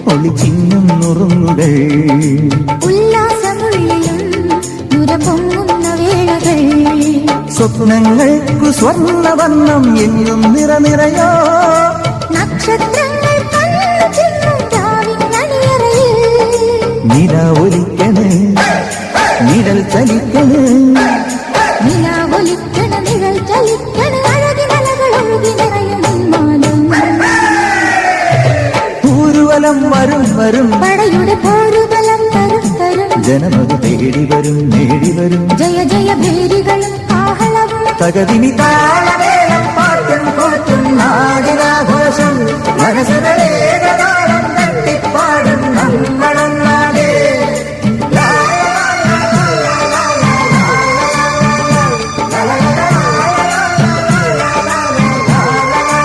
ഒളിച്ചിന്നും നുറുങ്ങുകൾ ഉല്ലാസമുള്ളിലും നുരപൊങ്ങുന്ന വേളകൾ സ്വപ്നങ്ങൾക്കു സ്വർണ്ണവർണ്ണം എങ്ങും നിറനിറയോ നക്ഷത്രങ്ങൾ നില ഒലിക്കണ് നിഴൽ ചലിക്കണ് നിഴൽ ചലിക്കണ് അഴകിനലകളൊഴുകി നിറയും ഊരുവലം വരും വരും പടയുടെ പോരുബലം തരും തരും ജനമത് തേടി വരും നേടി വരും ജയ ജയ ഭേരികളും ആഹളവും തകതിനി താളമേളം പാട്ടും കൂട്ടും നാടിനാഘോഷം മനസ്സിലെ